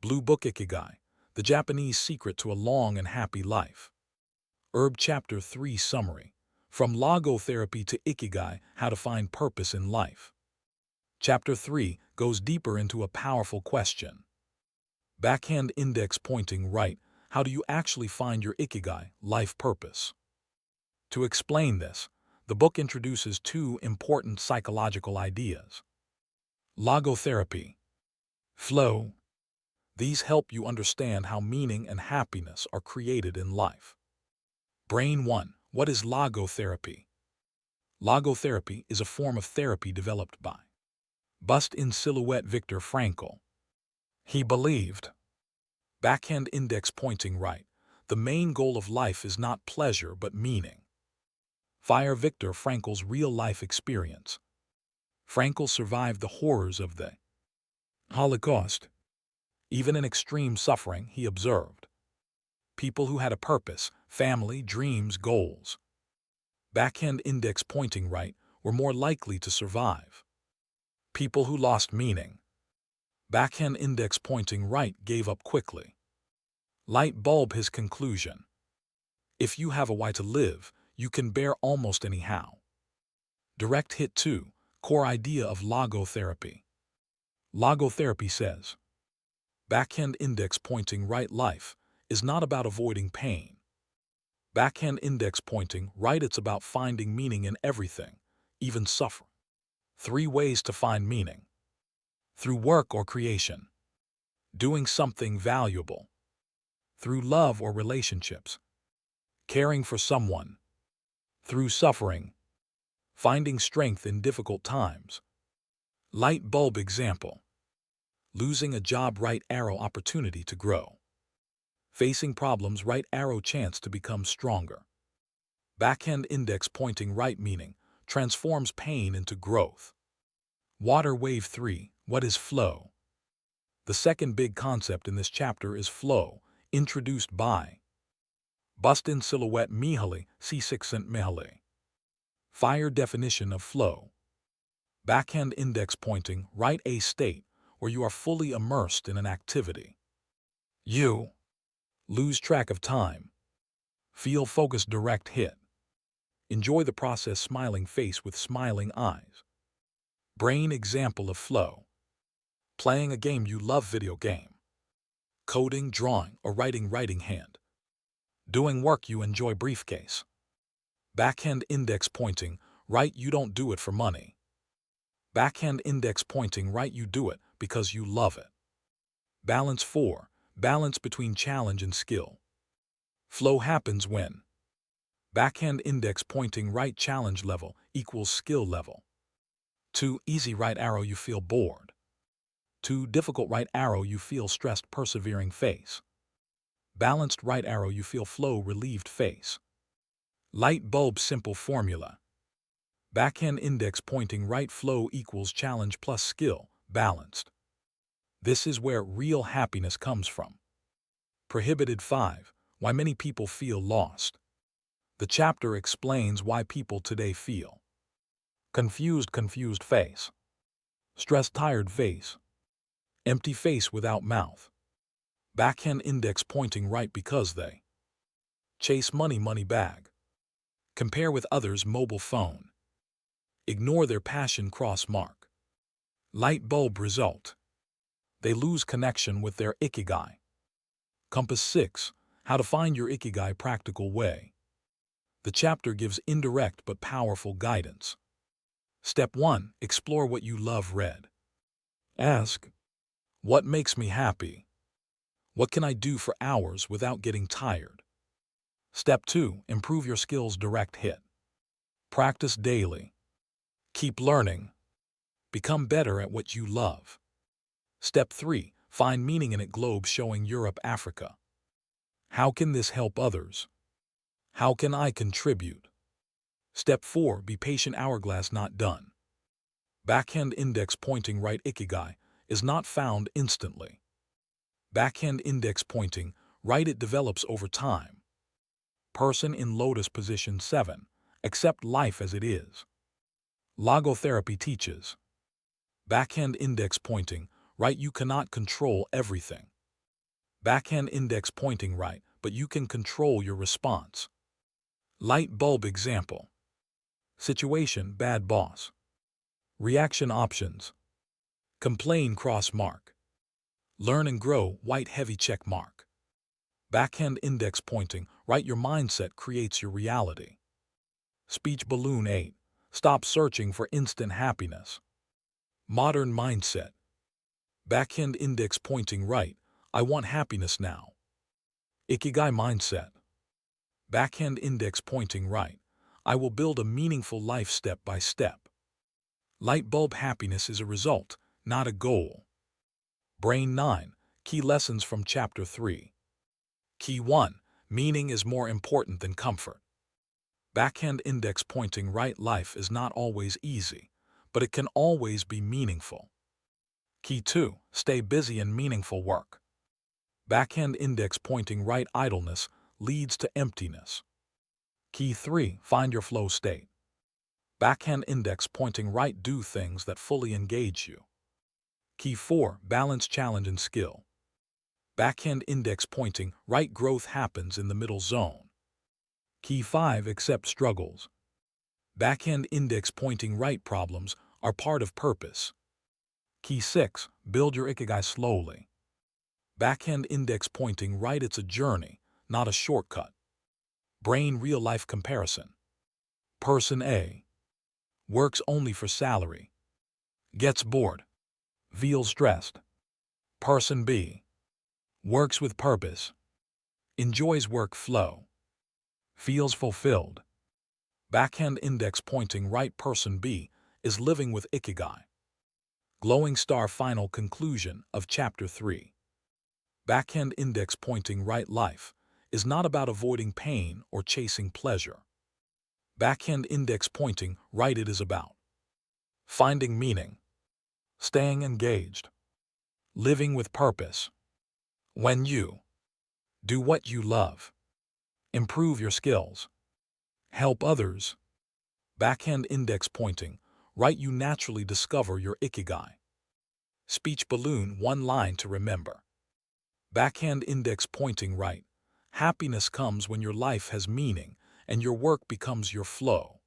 Blue Book Ikigai, the Japanese secret to a long and happy life. Chapter 03 Summary. From logotherapy to Ikigai, how to find purpose in life. Chapter 3 goes deeper into a powerful question. Backhand index pointing right, how do you actually find your Ikigai, life purpose? To explain this, the book introduces two important psychological ideas. Logotherapy. Flow. These help you understand how meaning and happiness are created in life. Brain 1. What is logotherapy? Logotherapy is a form of therapy developed by Bust in Silhouette Viktor Frankl. He believed, backhand index pointing right, the main goal of life is not pleasure but meaning. Fire Viktor Frankl's real-life experience. Frankl survived the horrors of the Holocaust. Even in extreme suffering, he observed people who had a purpose, family, dreams, goals. Backhand index pointing right were more likely to survive. People who lost meaning. Backhand index pointing right gave up quickly. Light bulb his conclusion. If you have a why to live, you can bear almost anyhow. Direct hit 2. Core idea of logotherapy. Logotherapy says, backhand index pointing right life is not about avoiding pain. Backhand index pointing right, it's about finding meaning in everything, even suffering. 3 ways to find meaning. Through work or creation. Doing something valuable. Through love or relationships. Caring for someone. Through suffering. Finding strength in difficult times. Light bulb example. Losing a job, right arrow, opportunity to grow. Facing problems, right arrow, chance to become stronger. Backhand index pointing right meaning transforms pain into growth. Water wave 3. What is flow? The second big concept in this chapter is flow, introduced by Bust in Silhouette Mihaly, C6 Mihaly. Fire definition of flow. Backhand index pointing right, a state where you are fully immersed in an activity. You lose track of time. Feel focused, direct hit. Enjoy the process, smiling face with smiling eyes. Brain example of flow. Playing a game you love, video game. Coding, drawing, or writing hand. Doing work you enjoy, briefcase. Backhand index pointing right, you don't do it for money. Backhand index pointing right, you do it because you love it. Balance 4. Balance between challenge and skill. Flow happens when backhand index pointing right, challenge level equals skill level. 2. Easy right arrow, you feel bored. 2. Difficult right arrow, you feel stressed, persevering face. Balanced right arrow, you feel flow, relieved face. Light bulb simple formula. Backhand index pointing right, flow equals challenge plus skill, balanced. This is where real happiness comes from. Prohibited 5. Why many people feel lost. The chapter explains why people today feel confused face, stressed, tired face, empty face without mouth. Backhand index pointing right because they chase money bag, compare with others, mobile phone, ignore their passion, cross mark. Light bulb result. They lose connection with their Ikigai. Compass 6. How to find your Ikigai, practical way. The chapter gives indirect but powerful guidance. Step 1. Explore what you love. Read. Ask, what makes me happy? What can I do for hours without getting tired? Step 2. Improve your skills. Direct hit. Practice daily. Keep learning. Become better at what you love. Step 3. Find meaning in it. Globe showing Europe, Africa. How can this help others? How can I contribute? Step 4. Be patient. Hourglass not done. Backhand index pointing right, Ikigai is not found instantly. Backhand index pointing right, it develops over time. Person in lotus position 7. Accept life as it is. Logotherapy teaches. Backhand index pointing right, you cannot control everything. Backhand index pointing right, but you can control your response. Light bulb example. Situation, bad boss. Reaction options. Complain, cross mark. Learn and grow, white heavy check mark. Backhand index pointing right, your mindset creates your reality. Speech balloon 8. Stop searching for instant happiness. Modern mindset. Backhand index pointing right, I want happiness now. Ikigai mindset. Backhand index pointing right, I will build a meaningful life step by step. Light bulb happiness is a result, not a goal. Brain 9. Key lessons from Chapter 3. Key 1. Meaning is more important than comfort. Backhand index pointing right, life is not always easy, but it can always be meaningful. Key 2. Stay busy in meaningful work. Backhand index pointing right, idleness leads to emptiness. Key 3. Find your flow state. Backhand index pointing right, do things that fully engage you. Key 4. Balance challenge and skill. Backhand index pointing right, growth happens in the middle zone. Key 5. Accept struggles. Backhand index pointing right, problems are part of purpose. Key 6. Build your Ikigai slowly. Backhand index pointing right, it's a journey, not a shortcut. Brain real-life comparison. Person A. Works only for salary. Gets bored. Feels stressed. Person B. Works with purpose. Enjoys work flow. Feels fulfilled. Backhand index pointing right, person B is living with Ikigai. Glowing star final conclusion of Chapter 3. Backhand index pointing right, life is not about avoiding pain or chasing pleasure. Backhand index pointing right, it is about finding meaning, staying engaged, living with purpose. When you do what you love, improve your skills, help others, backhand index pointing right, you naturally discover your Ikigai. Speech balloon, one line to remember. Backhand index pointing right, happiness comes when your life has meaning and your work becomes your flow.